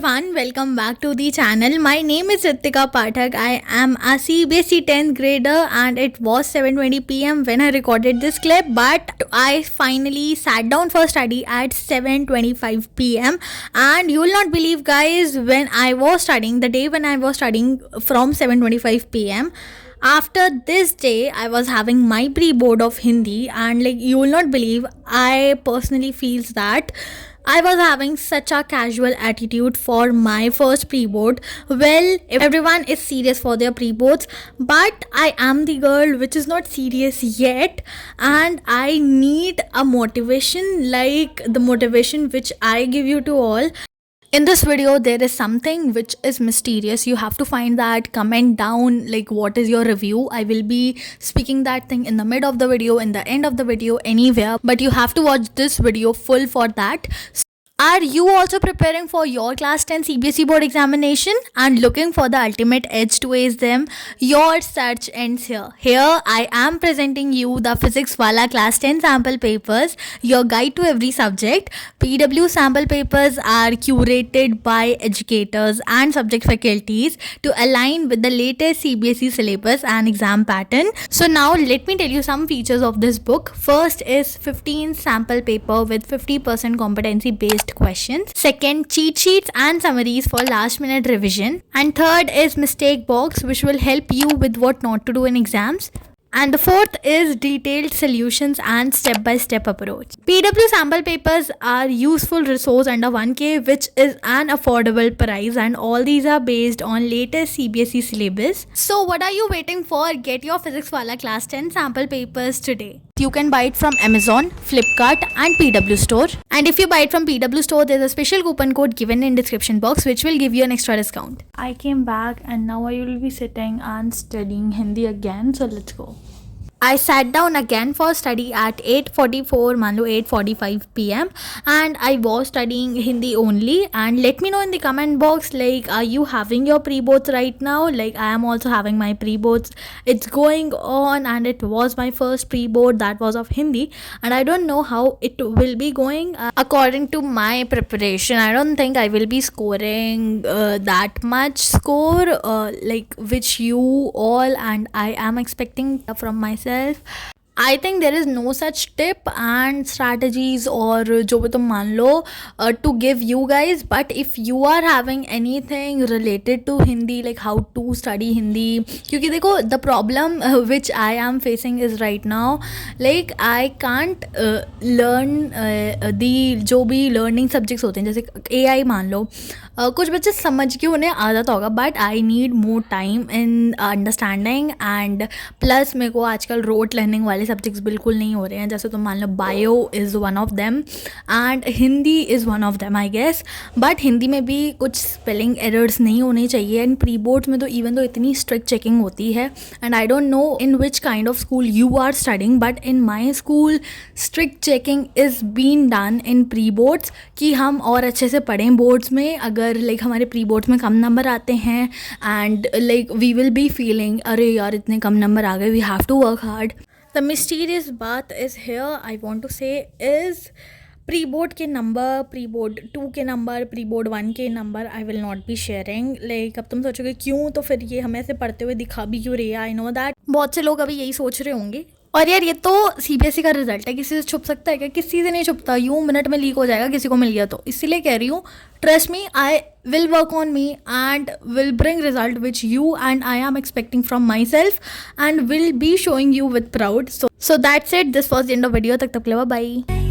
everyone, welcome back to the channel. My name is Ritika Pathak. I am a CBSE 10th grader and it was 7:20 p.m. when I recorded this clip, but I finally sat down for study at 7:25 p.m. and you will not believe guys, when I was studying, the day when I was studying from 7:25 p.m. after this day I was having my pre-board of Hindi, and like you will not believe, I personally feels that I was having such a casual attitude for my first pre-board. Well, everyone is serious for their pre-boards, but I am the girl which is not serious yet, and I need a motivation like the motivation which I give you to all. In this video there is something which is mysterious. You have to find that, comment down like what is your review. I will be speaking that thing in the mid of the video, in the end of the video, anywhere, but you have to watch this video full for that. Are you also preparing for your class 10 CBSE board examination and looking for the ultimate edge to ace them? Your search ends here. Here I am presenting you the physics wala class 10 sample papers, your guide to every subject. PW sample papers are curated by educators and subject faculties to align with the latest CBSE syllabus and exam pattern. So now let me tell you some features of this book. First is 15 sample paper with 50% competency based questions. Second, cheat sheets and summaries for last minute revision. And third is mistake box, which will help you with what not to do in exams. And the fourth is detailed solutions and step-by-step approach. PW sample papers are useful resource under 1K, which is an affordable price, and all these are based on latest CBSE syllabus. So what are you waiting for? Get your physics wala class 10 sample papers today. You can buy it from Amazon, Flipkart and PW Store. And if you buy it from PW Store, there's a special coupon code given in description box which will give you an extra discount. I came back and now I will be sitting and studying Hindi again. So let's go. I sat down again for study at 8:44, मान लो 8:45 p.m. and I was studying Hindi only. And let me know in the comment box, like, are you having your pre-boards right now? Like, I am also having my pre-boards. It's going on, and it was my first pre-board that was of Hindi, and I don't know how it will be going. According to my preparation, I don't think I will be scoring that much score like which you all and I am expecting from myself. I think there is no such tip and strategies or जो भी तुम मान लो to give you guys, but if you are having anything related to Hindi, like how to study Hindi, क्योंकि देखो the problem which I am facing is right now, like I can't learn the जो भी learning subjects होते हैं, जैसे AI मान लो, कुछ बच्चे समझ के उन्हें आ जाता होगा, but I need more time in understanding. And plus मेरे को आजकल रोट लर्निंग वाले सब्जेक्ट्स बिल्कुल नहीं हो रहे हैं. जैसे तुम मान लो bio is one of them and Hindi is one of them I guess. But Hindi में भी कुछ स्पेलिंग एरर्स नहीं होने चाहिए. एंड प्री बोर्ड्स में तो इवन तो इतनी स्ट्रिक्ट चेकिंग होती है. And I don't know in which kind of school you are studying, but in my school strict checking is been done in pre boards कि हम और अच्छे से पढ़ें बोर्ड्स में. अगर लाइक हमारे प्री बोर्ड्स में कम नंबर आते हैं and like we will be feeling अरे यार इतने कम नंबर आ गए, we have to work hard. The mysterious बात is here I want to say is pre board के नंबर, प्री बोर्ड 2 के नंबर, प्री बोर्ड 1 के number I will not be sharing. Like अब तुम सोचोगे क्यों, तो फिर ये हमें ऐसे पढ़ते हुए दिखा भी क्यों रही है. आई नो दैट बहुत से लोग अभी यही सोच रहे होंगे. और यार ये तो सीबीएसई का रिजल्ट है, किसी से छुप सकता है क्या? किसी से नहीं छुपता. यूँ मिनट में लीक हो जाएगा किसी को मिल गया तो. इसीलिए कह रही हूँ, trust me, I will work on me and will bring result which you and I am expecting from myself and will be showing you with proud. So that's it. This was the end of video. Tak tak, bye bye.